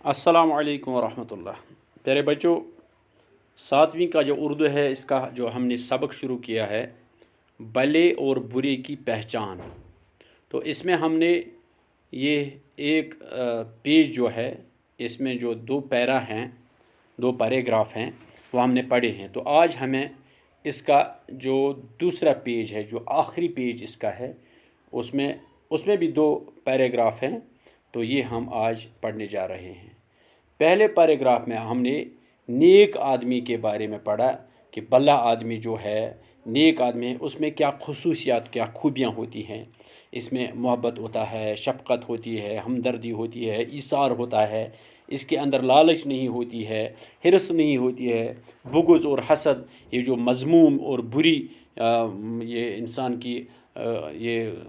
अस्सलाम वालेकुम वरहमतुल्लाह। प्यारे बच्चों, 7वीं का जो उर्दू है इसका जो हमने सबक शुरू किया है, भले और बुरे की पहचान। तो इसमें हमने ये एक पेज जो है, इसमें जो दो पैरा हैं, दो पैराग्राफ हैं, वो हमने पढ़े हैं। तो आज हमें इसका जो दूसरा पेज है, जो आखिरी पेज इसका है, उसमें भी दो पैराग्राफ हैं। तो ये हम आज पढ़ने जा रहे हैं। पहले पैराग्राफ में हमने नेक आदमी के बारे में पढ़ा कि भला आदमी जो है, नेक आदमी है, उसमें क्या खसूसियात, क्या खूबियाँ होती हैं। इसमें मोहब्बत होता है, शफ़क़त होती है, हमदर्दी होती है, ईसार होता है, इसके अंदर लालच नहीं होती है, हिरस नहीं होती है, बुग़्ज़ और हसद, ये जो मज़मूम और बुरी ये इंसान की ये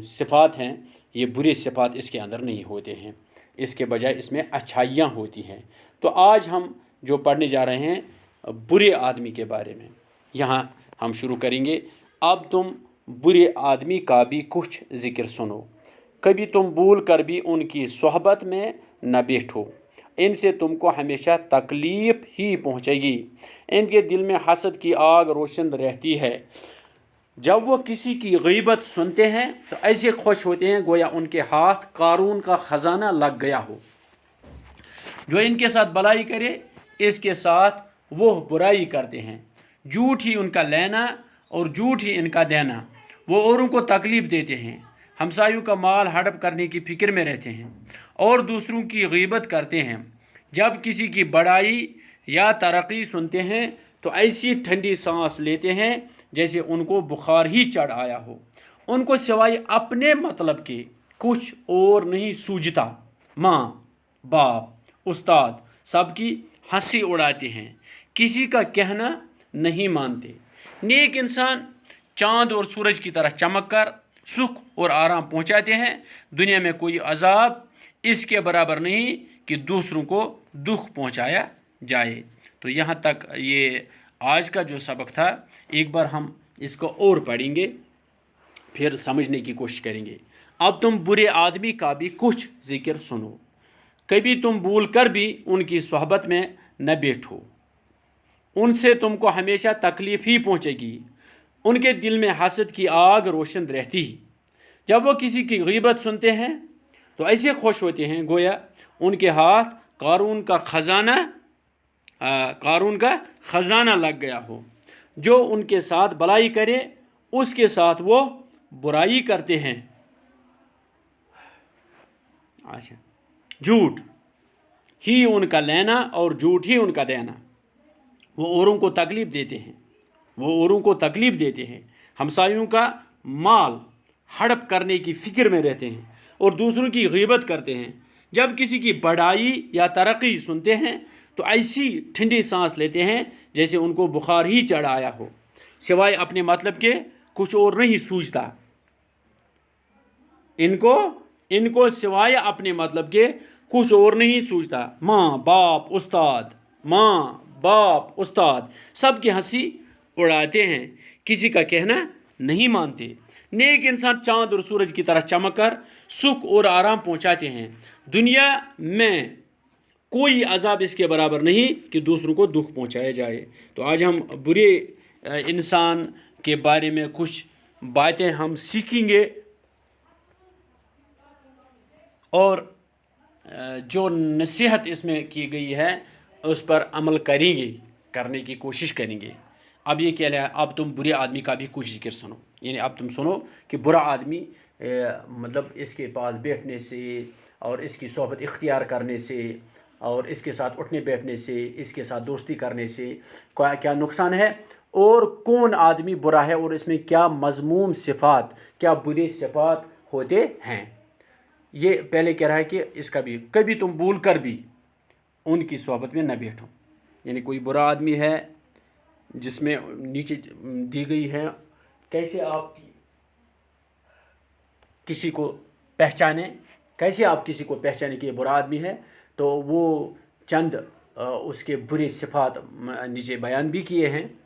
सिफ़ात हैं, ये बुरी सिफ़ात इसके अंदर नहीं होते हैं। इसके बजाय इसमें अच्छाइयाँ होती हैं। तो आज हम जो पढ़ने जा रहे हैं बुरे आदमी के बारे में। यहाँ हम शुरू करेंगे। अब तुम बुरे आदमी का भी कुछ ज़िक्र सुनो, कभी तुम भूल कर भी उनकी सोहबत में न बैठो, इनसे तुमको हमेशा तकलीफ़ ही पहुँचेगी। इनके दिल में हसद की आग रोशन रहती है। जब वो किसी की गीबत सुनते हैं तो ऐसे खुश होते हैं गोया उनके हाथ कारून का ख़जाना लग गया हो। जो इनके साथ भलाई करे, इसके साथ वो बुराई करते हैं। झूठ ही उनका लेना और झूठ ही इनका देना। वो औरों को तकलीफ़ देते हैं, हमसायों का माल हड़प करने की फ़िक्र में रहते हैं और दूसरों की गीबत करते हैं। जब किसी की बड़ाई या तरक्की सुनते हैं तो ऐसी ठंडी सांस लेते हैं जैसे उनको बुखार ही चढ़ आया हो। उनको सिवाय अपने मतलब के कुछ और नहीं सूझता। माँ, बाप, उस्ताद सबकी हंसी उड़ाते हैं, किसी का कहना नहीं मानते। नेक इंसान चाँद और सूरज की तरह चमक कर सुख और आराम पहुँचाते हैं। दुनिया में कोई अजाब इसके बराबर नहीं कि दूसरों को दुख पहुँचाया जाए। तो यहाँ तक ये आज का जो सबक था। एक बार हम इसको और पढ़ेंगे, फिर समझने की कोशिश करेंगे। अब तुम बुरे आदमी का भी कुछ ज़िक्र सुनो, कभी तुम भूल कर भी उनकी सोहबत में न बैठो, उनसे तुमको हमेशा तकलीफ़ ही पहुँचेगी। उनके दिल में हसद की आग रोशन रहती है। जब वो किसी की गीबत सुनते हैं तो ऐसे खुश होते हैं गोया उनके हाथ कारून का ख़जाना लग गया हो। जो उनके साथ भलाई करे, उसके साथ वो बुराई करते हैं। अच्छा, झूठ ही उनका लेना और झूठ ही उनका देना। वो औरों को तकलीफ़ देते हैं, हमसायों का माल हड़प करने की फ़िक्र में रहते हैं और दूसरों की गीबत करते हैं। जब किसी की बड़ाई या तरक्की सुनते हैं तो ऐसी ठंडी सांस लेते हैं जैसे उनको बुखार ही चढ़ आया हो। सिवाय अपने मतलब के कुछ और नहीं सूझता। इनको सिवाय अपने मतलब के कुछ और नहीं सूझता। माँ बाप उस्ताद सबकी हंसी उड़ाते हैं, किसी का कहना नहीं मानते। नेक इंसान चाँद और सूरज की तरह चमक कर सुख और आराम पहुँचाते हैं। दुनिया में कोई अजाब इसके बराबर नहीं कि दूसरों को दुख पहुँचाया जाए। तो आज हम बुरे इंसान के बारे में कुछ बातें हम सीखेंगे और जो नसीहत इसमें की गई है उस पर अमल करने की कोशिश करेंगे। अब ये क्या है, अब तुम बुरे आदमी का भी कुछ जिक्र सुनो। यानी अब तुम सुनो कि बुरा आदमी मतलब इसके पास बैठने से और इसकी सोहबत इख्तियार करने से और इसके साथ उठने बैठने से, इसके साथ दोस्ती करने से क्या नुकसान है और कौन आदमी बुरा है और इसमें क्या मज़मूम सिफ़ात, क्या बुरे सिफ़ात होते हैं। ये पहले कह रहा है कि इसका भी कभी तुम भूल कर भी उनकी सोहबत में न बैठो। यानी कोई बुरा आदमी है जिसमें नीचे दी गई है कैसे आप किसी को पहचानें, कि ये बुरा आदमी है। तो वो चंद उसके बुरे सिफ़ात नीचे बयान भी किए हैं।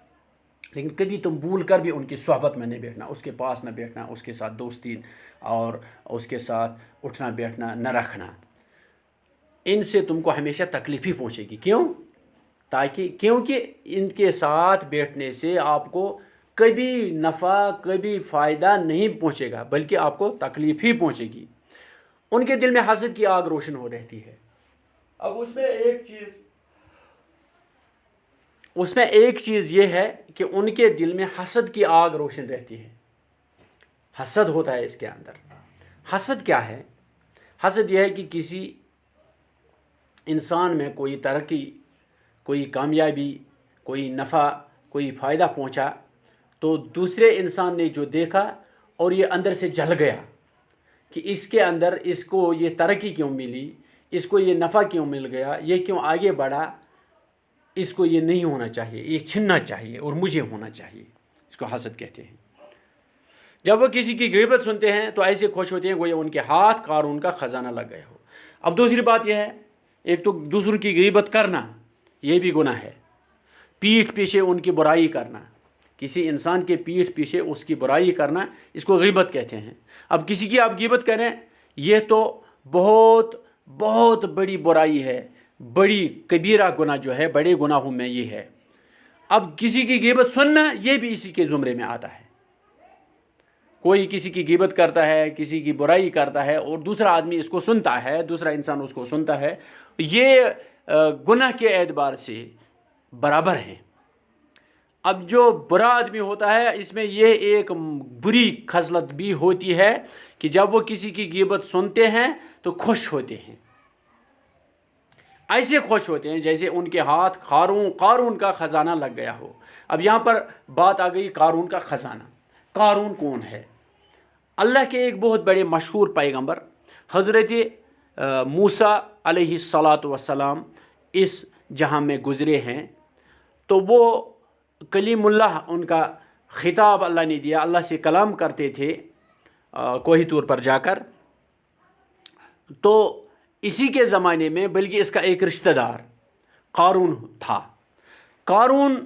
लेकिन कभी तुम भूल कर भी उनकी सोहबत में नहीं बैठना, उसके पास न बैठना, उसके साथ दोस्ती और उसके साथ उठना बैठना न रखना। ان سے تم کو ہمیشہ تکلیف ہی پہنچے گی. کیوں؟ کیونکہ ان کے ساتھ بیٹھنے سے آپ کو کبھی نفع کبھی فائدہ نہیں پہنچے گا بلکہ آپ کو تکلیف ہی پہنچے گی. ان کے دل میں حسد کی آگ روشن ہو رہتی ہے. اب اس میں ایک چیز یہ ہے کہ ان کے دل میں حسد کی آگ روشن رہتی ہے. حسد ہوتا ہے اس کے اندر. حسد کیا ہے؟ حسد یہ ہے کہ کسی انسان میں کوئی ترقی، کوئی کامیابی، کوئی نفع، کوئی فائدہ پہنچا تو دوسرے انسان نے جو دیکھا اور یہ اندر سے جل گیا کہ اس کے اندر اس کو یہ ترقی کیوں ملی، اس کو یہ نفع کیوں مل گیا، یہ کیوں آگے بڑھا، اس کو یہ نہیں ہونا چاہیے، یہ چھننا چاہیے اور مجھے ہونا چاہیے. اس کو حسد کہتے ہیں. جب وہ کسی کی غیبت سنتے ہیں تو ایسے خوش ہوتے ہیں گویا ان کے ہاتھ قارون کا خزانہ لگ گیا ہو. اب دوسری بات یہ ہے، ایک تو دوسروں کی غیبت کرنا یہ بھی گناہ ہے. پیٹھ پیچھے ان کی برائی کرنا، کسی انسان کے پیٹھ پیچھے اس کی برائی کرنا، اس کو غیبت کہتے ہیں. اب کسی کی آپ غیبت کریں یہ تو بہت بہت بڑی برائی ہے، بڑی کبیرہ گناہ جو ہے، بڑے گناہوں میں یہ ہے. اب کسی کی غیبت سننا یہ بھی اسی کے زمرے میں آتا ہے. کوئی کسی کی غیبت کرتا ہے، کسی کی برائی کرتا ہے اور دوسرا آدمی اس کو سنتا ہے، دوسرا انسان اس کو سنتا ہے، یہ گناہ کے اعتبار سے برابر ہے. اب جو برا آدمی ہوتا ہے اس میں یہ ایک بری خصلت بھی ہوتی ہے کہ جب وہ کسی کی غیبت سنتے ہیں تو خوش ہوتے ہیں. ایسے خوش ہوتے ہیں جیسے ان کے ہاتھ قارون کا خزانہ لگ گیا ہو. اب یہاں پر بات آ گئی قارون کا خزانہ. قارون کون ہے؟ اللہ کے ایک بہت بڑے مشہور پیغمبر حضرت موسیٰ علیہ الصلاۃ والسلام اس جہاں میں گزرے ہیں. تو وہ کلیم اللہ، ان کا خطاب اللہ نے دیا، اللہ سے کلام کرتے تھے کوہ طور پر جا کر. تو اسی کے زمانے میں بلکہ اس کا ایک رشتہ دار قارون تھا. قارون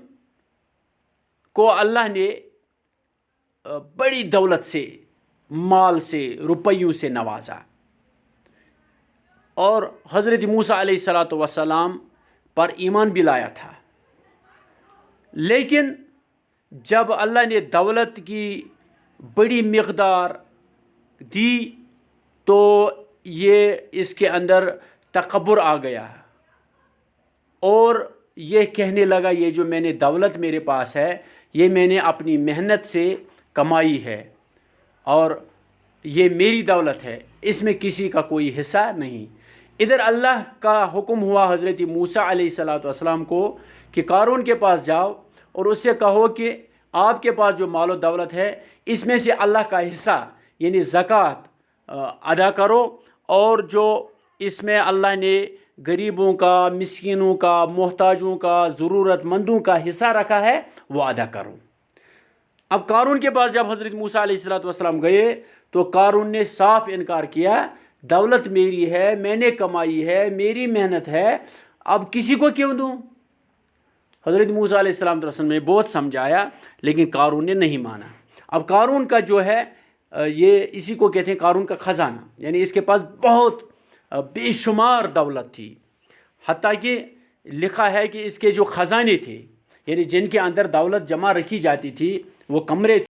کو اللہ نے بڑی دولت سے، مال سے، روپیوں سے نوازا اور حضرت موسیٰ علیہ الصلاۃ والسلام پر ایمان بھی لایا تھا. لیکن جب اللہ نے دولت کی بڑی مقدار دی تو یہ اس کے اندر تکبر آ گیا اور یہ کہنے لگا یہ جو میں نے دولت میرے پاس ہے یہ میں نے اپنی محنت سے کمائی ہے اور یہ میری دولت ہے، اس میں کسی کا کوئی حصہ نہیں. ادھر اللہ کا حکم ہوا حضرت موسیٰ علیہ الصلاۃ والسلام کو کہ قارون کے پاس جاؤ اور اس سے کہو کہ آپ کے پاس جو مال و دولت ہے اس میں سے اللہ کا حصہ یعنی زکوٰۃ ادا کرو اور جو اس میں اللہ نے غریبوں کا، مسکینوں کا، محتاجوں کا، ضرورت مندوں کا حصہ رکھا ہے وہ ادا کرو. اب قارون کے پاس جب حضرت موسیٰ علیہ الصلاۃ والسلام گئے تو قارون نے صاف انکار کیا، دولت میری ہے، میں نے کمائی ہے، میری محنت ہے، اب کسی کو کیوں دوں؟ حضرت موسیٰ علیہ السلام نے بہت سمجھایا لیکن قارون نے نہیں مانا. اب قارون کا جو ہے یہ اسی کو کہتے ہیں قارون کا خزانہ، یعنی اس کے پاس بہت بے شمار دولت تھی. حتیٰ کہ لکھا ہے کہ اس کے جو خزانے تھے یعنی جن کے اندر دولت جمع رکھی جاتی تھی وہ کمرے